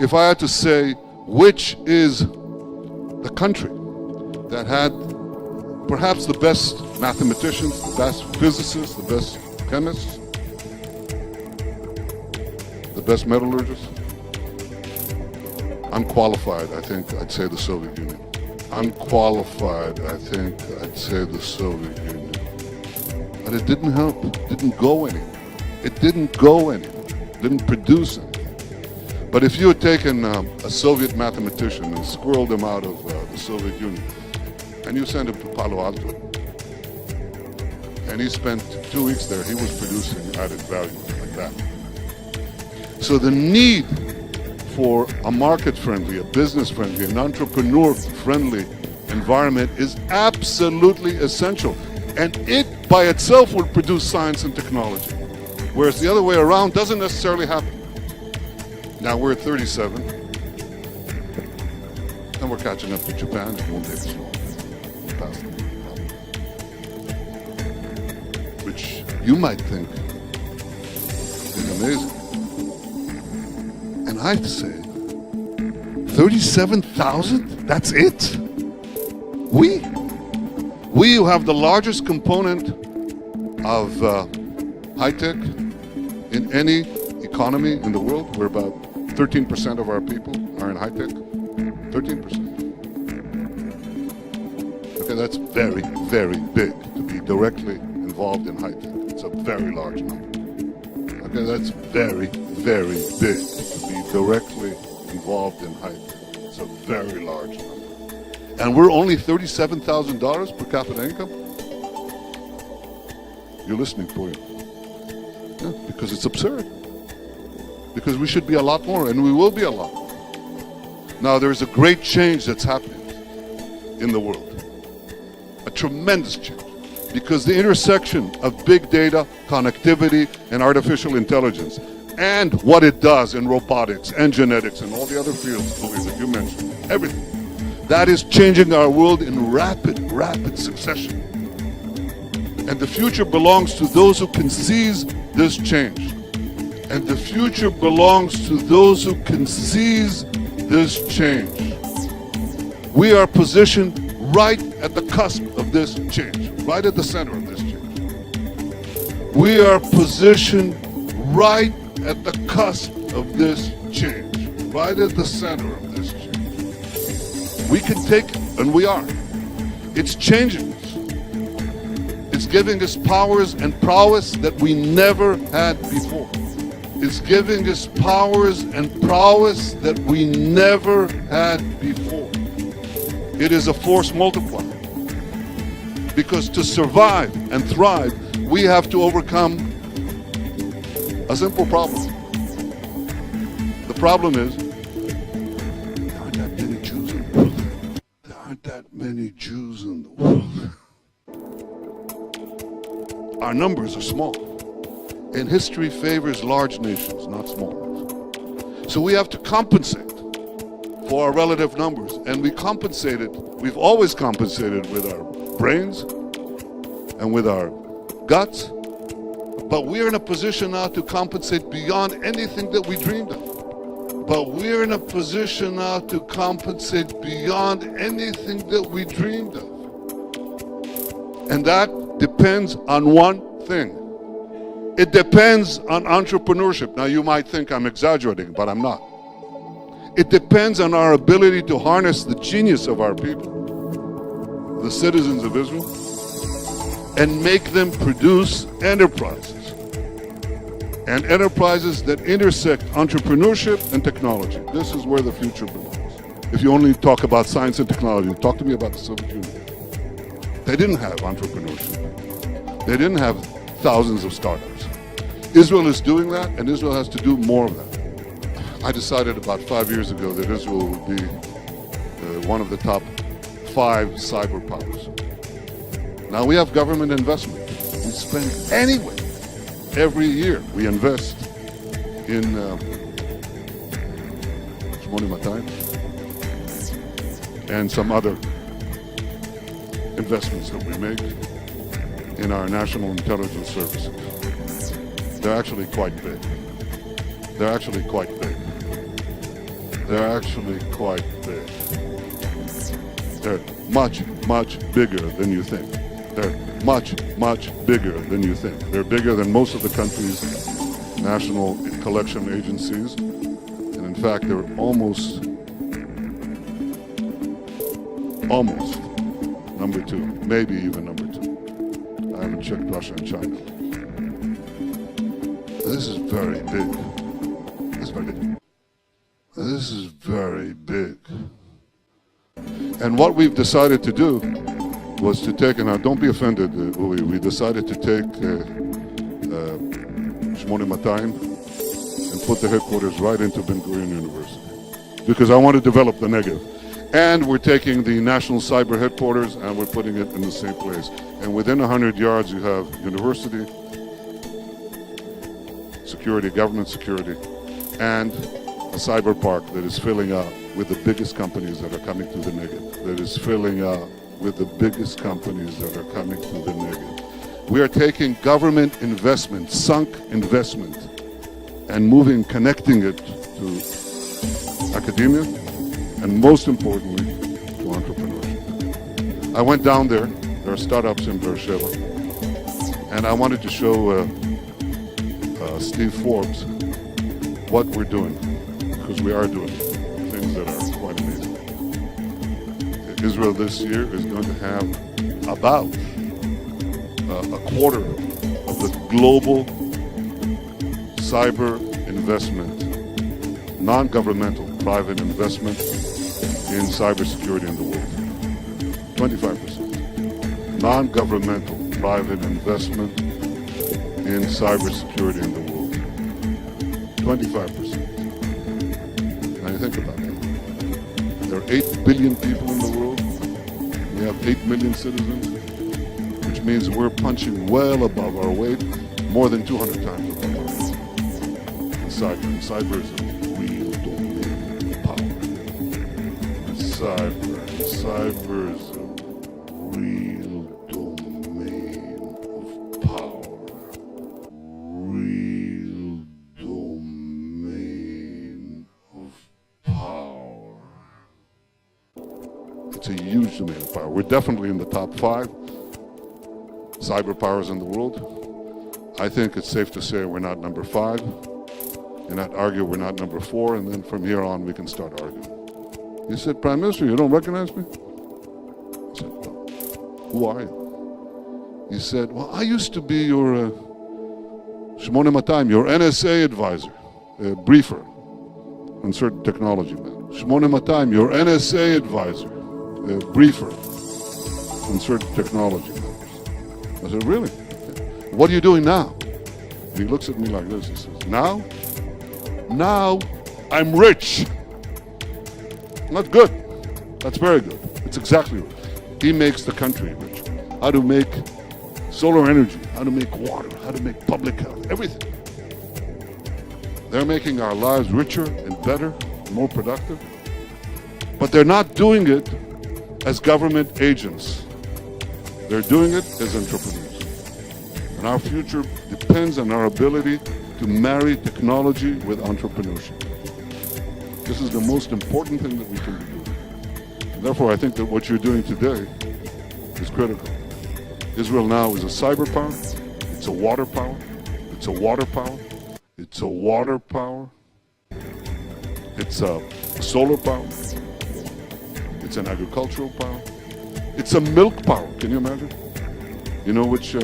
if I had to say which is the country that had perhaps the best mathematicians, the best physicists, the best chemists, the best metallurgists, unqualified, I think I'd say the Soviet Union. Unqualified, I think I'd say the Soviet Union. But it didn't help, it didn't go anywhere. It didn't go anywhere, it didn't produce anything. But if you had taken a Soviet mathematician and squirreled him out of the Soviet Union, and you sent him to Palo Alto, and he spent 2 weeks there, he was producing added value like that. So the need for a market-friendly, a business-friendly, an entrepreneur-friendly environment is absolutely essential. And it by itself will produce science and technology. Whereas the other way around doesn't necessarily happen. Now we're at 37, and we're catching up to Japan. It won't take us long. Past them. Which you might think is amazing. And I'd say, 37,000? That's it? We who have the largest component of high-tech in any economy in the world, we're about 13% of our people are in high-tech. 13%. Okay, that's very, very big to be directly involved in high-tech. It's a very large number. Okay, that's very, very big to be directly involved in high-tech. It's a very large number. And we're only $37,000 per capita income? You're listening, Puyo. Yeah, because it's absurd. Because we should be a lot more, and we will be a lot more. Now, there's a great change that's happening in the world. A tremendous change. Because the intersection of big data, connectivity, and artificial intelligence, and what it does in robotics and genetics and all the other fields, Louis, that you mentioned, everything, that is changing our world in rapid, rapid succession. And the future belongs to those who can seize this change. And the future belongs to those who can seize this change. We are positioned right at the cusp of this change, right at the center of this change. We are positioned right at the cusp of this change, right at the center of this change. We can take it, and we are. It's changing us. It's giving us powers and prowess that we never had before. It's giving us powers and prowess that we never had before. It is a force multiplier. Because to survive and thrive, we have to overcome a simple problem. The problem is, there aren't that many Jews in the world. There aren't that many Jews in the world. Our numbers are small. And history favors large nations, not small ones. So we have to compensate for our relative numbers. And we've always compensated with our brains and with our guts. But we're in a position now to compensate beyond anything that we dreamed of. But we're in a position now to compensate beyond anything that we dreamed of. And that depends on one thing. It depends on entrepreneurship. Now you might think I'm exaggerating, but I'm not. It depends on our ability to harness the genius of our people, the citizens of Israel, and make them produce enterprises. And enterprises that intersect entrepreneurship and technology. This is where the future belongs. If you only talk about science and technology, talk to me about the Soviet Union. They didn't have entrepreneurship. They didn't have thousands of startups. Israel is doing that, and Israel has to do more of that. I decided about 5 years ago that Israel would be one of the top 5 cyber powers. Now we have government investment. We spend anyway. Every year we invest in and some other investments that we make in our national intelligence services. They're actually quite big. They're actually quite big. they're actually quite big. They're much, much bigger than you think. They're much, much bigger than you think. They're bigger than most of the country's national collection agencies. And in fact, they're almost number two, maybe even number two. I haven't checked Russia and China. This is very big. This is very big. This is very big. And what we've decided to do was to take, and now don't be offended, we decided to take Shmone Matayim and put the headquarters right into Ben Gurion University. Because I want to develop the Negev. And we're taking the national cyber headquarters and we're putting it in the same place. And within 100 yards you have university, security, government security, and a cyber park that is filling up with the biggest companies that are coming to the Negev. That is filling up with the biggest companies that are coming to the Negev. We are taking government investment, sunk investment, and connecting it to academia, and most importantly, to entrepreneurship. I went down there. There are startups in Beersheba, and I wanted to show Steve Forbes what we're doing, because we are doing things that are quite amazing. Israel this year is going to have about a quarter of the global cyber investment, non-governmental private investment in cybersecurity in the world. 25%. Non-governmental private investment in cybersecurity in the world. 25%. Now you think about that. There are 8 billion people in the world. We have 8 million citizens, which means we're punching well above our weight, more than 200 times above our weight. In cyber is a real domain of power. Cyber is a real domain of power. Real domain of power. It's a huge domain of power. We're definitely in the top 5 cyber powers in the world. I think it's safe to say we're not number 5. And I'd argue we're not number 4, and then from here on we can start arguing. He said, Prime Minister, you don't recognize me? I said, well, who are you? He said, well, I used to be your Shmone Matayim, your NSA advisor, briefer on certain technology matters. Shmone Matayim, your NSA advisor, briefer on certain technology matters. I said, really? What are you doing now? And he looks at me like this. He says, now I'm rich. Not good. That's very good. It's exactly right. He makes the country rich. How to make solar energy, how to make water, how to make public health, everything. They're making our lives richer and better, and more productive. But they're not doing it as government agents. They're doing it as entrepreneurs. And our future depends on our ability to marry technology with entrepreneurship. This is the most important thing that we can do. And therefore, I think that what you're doing today is critical. Israel now is a cyber power, it's a water power, it's a water power, it's a water power, it's a solar power, it's an agricultural power, it's a milk power. Can you imagine? You know which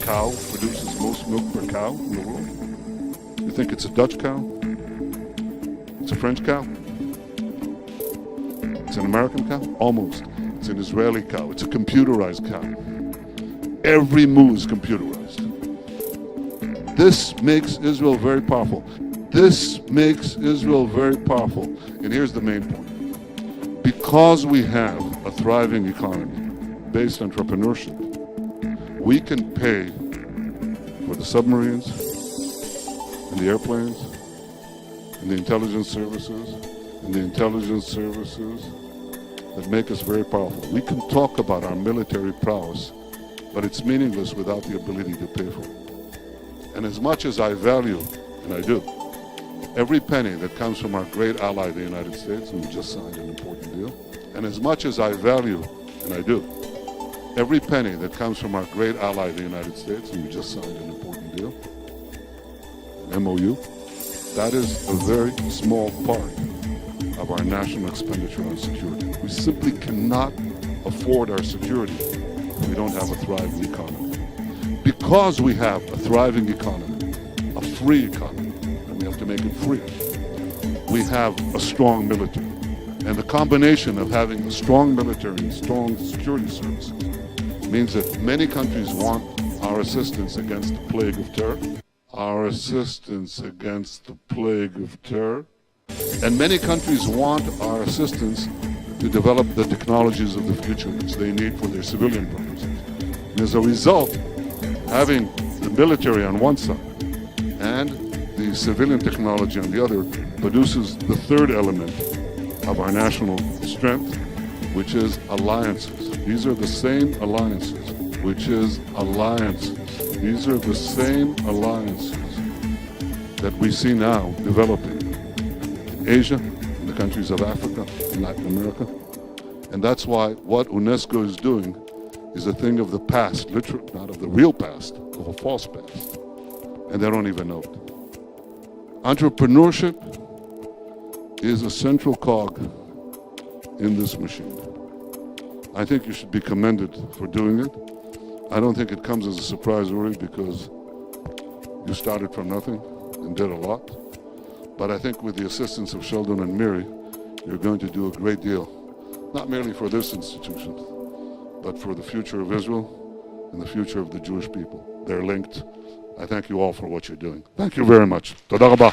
cow produces most milk per cow in the world? You think it's a Dutch cow? It's a French cow? It's an American cow? Almost. It's an Israeli cow. It's a computerized cow. Every move is computerized. This makes Israel very powerful. This makes Israel very powerful. And here's the main point. Because we have a thriving economy based on entrepreneurship, we can pay for the submarines and the airplanes and the intelligence services that make us very powerful. We can talk about our military prowess, but it's meaningless without the ability to pay for it. And as much as I value, and I do, every penny that comes from our great ally, the United States, who just signed an important deal, and as much as I value, and I do, every penny that comes from our great ally, the United States, who just signed an important deal, an MOU, that is a very small part of our national expenditure on security. We simply cannot afford our security if we don't have a thriving economy. Because we have a thriving economy, a free economy, and we have to make it free, we have a strong military. And the combination of having a strong military and strong security services means that many countries want our assistance against the plague of terror, our assistance against the plague of terror, and many countries want our assistance to develop the technologies of the future which they need for their civilian purposes. And as a result, having the military on one side and the civilian technology on the other produces the third element of our national strength, which is alliances. These are the same alliances, which is alliances. These are the same alliances that we see now developing in Asia, in the countries of Africa, and Latin America. And that's why what UNESCO is doing is a thing of the past, literally, not of the real past, of a false past. And they don't even know it. Entrepreneurship is a central cog in this machine. I think you should be commended for doing it. I don't think it comes as a surprise, really, because you started from nothing and did a lot. But I think with the assistance of Sheldon and Miri, you're going to do a great deal, not merely for this institution, but for the future of Israel and the future of the Jewish people. They're linked. I thank you all for what you're doing. Thank you very much. Toda rabah.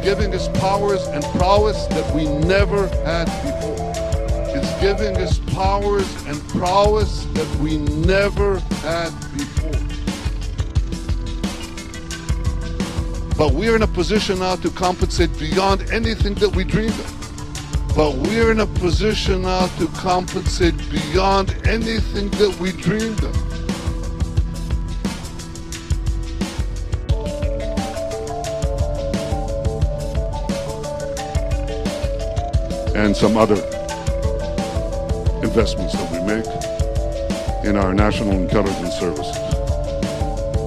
Giving us powers and prowess that we never had before. It's giving us powers and prowess that we never had before. But we're in a position now to compensate beyond anything that we dreamed of. But we're in a position now to compensate beyond anything that we dreamed of. And some other investments that we make in our national intelligence services.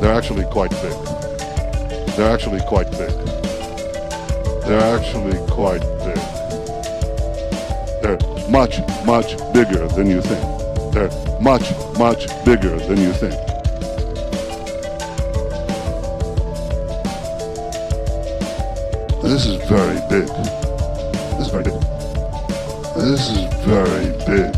They're actually quite big. They're actually quite big. They're actually quite big. They're much, much bigger than you think. They're much, much bigger than you think. This is very big. This is very big. This is very big.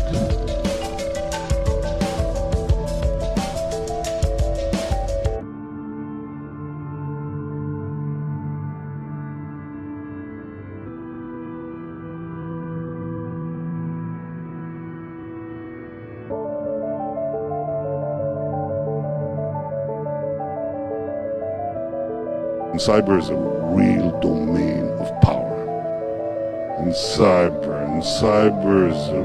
And cyber is a real domain of power. And cyber is a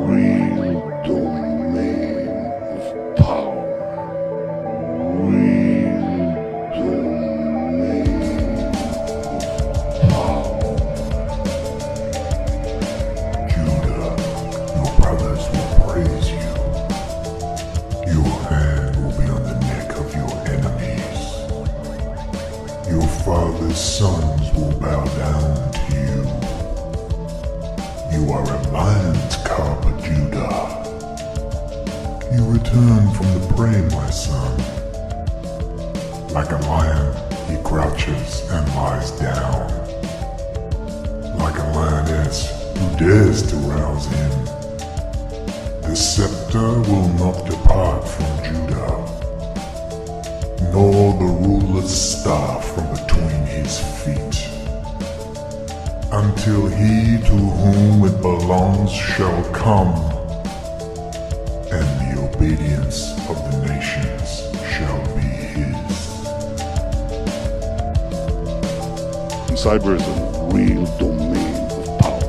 real domain of power. Real domain of power. Judah, your brothers will praise you. Your hand will be on the neck of your enemies. Your father's sons will bow down to you. You are a lion's cub, Judah. You return from the prey, my son. Like a lion, he crouches and lies down. Like a lioness who dares to rouse him. The scepter will not depart from Judah, nor the ruler's staff from between his feet, until he to whom it belongs shall come, and the obedience of the nations shall be his. Cyber is a real domain of power.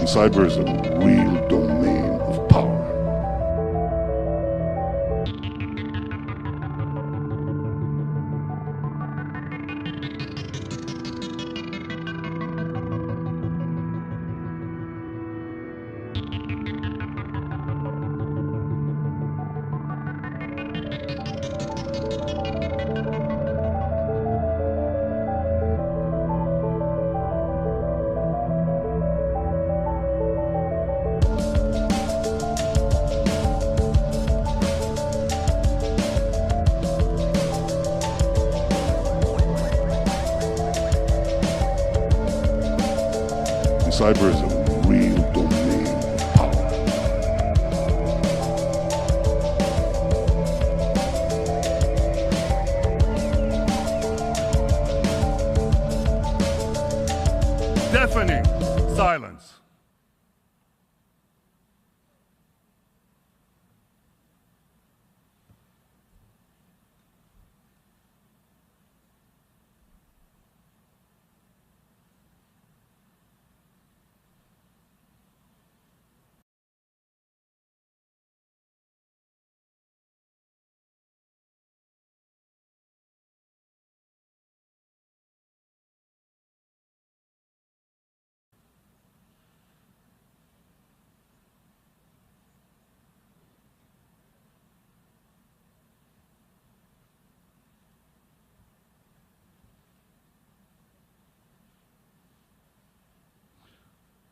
Cyber is a real domain of power. Cyber is a real domain of power. Deafening silence.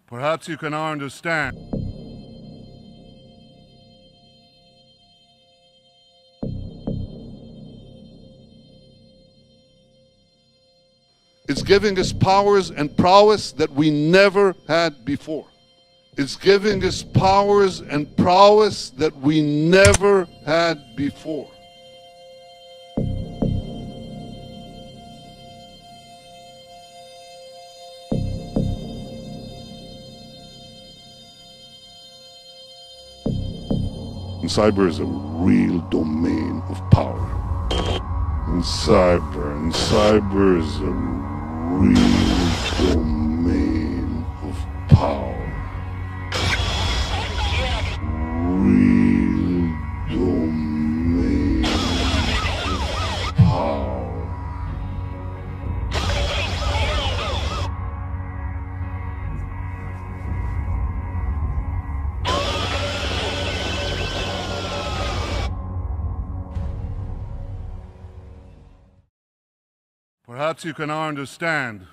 Perhaps you can understand. It's giving us powers and prowess that we never had before. It's giving us powers and prowess that we never had before. And cyber is a real domain of power. And cyber is a real domain of power. Real domain of power. Perhaps you can understand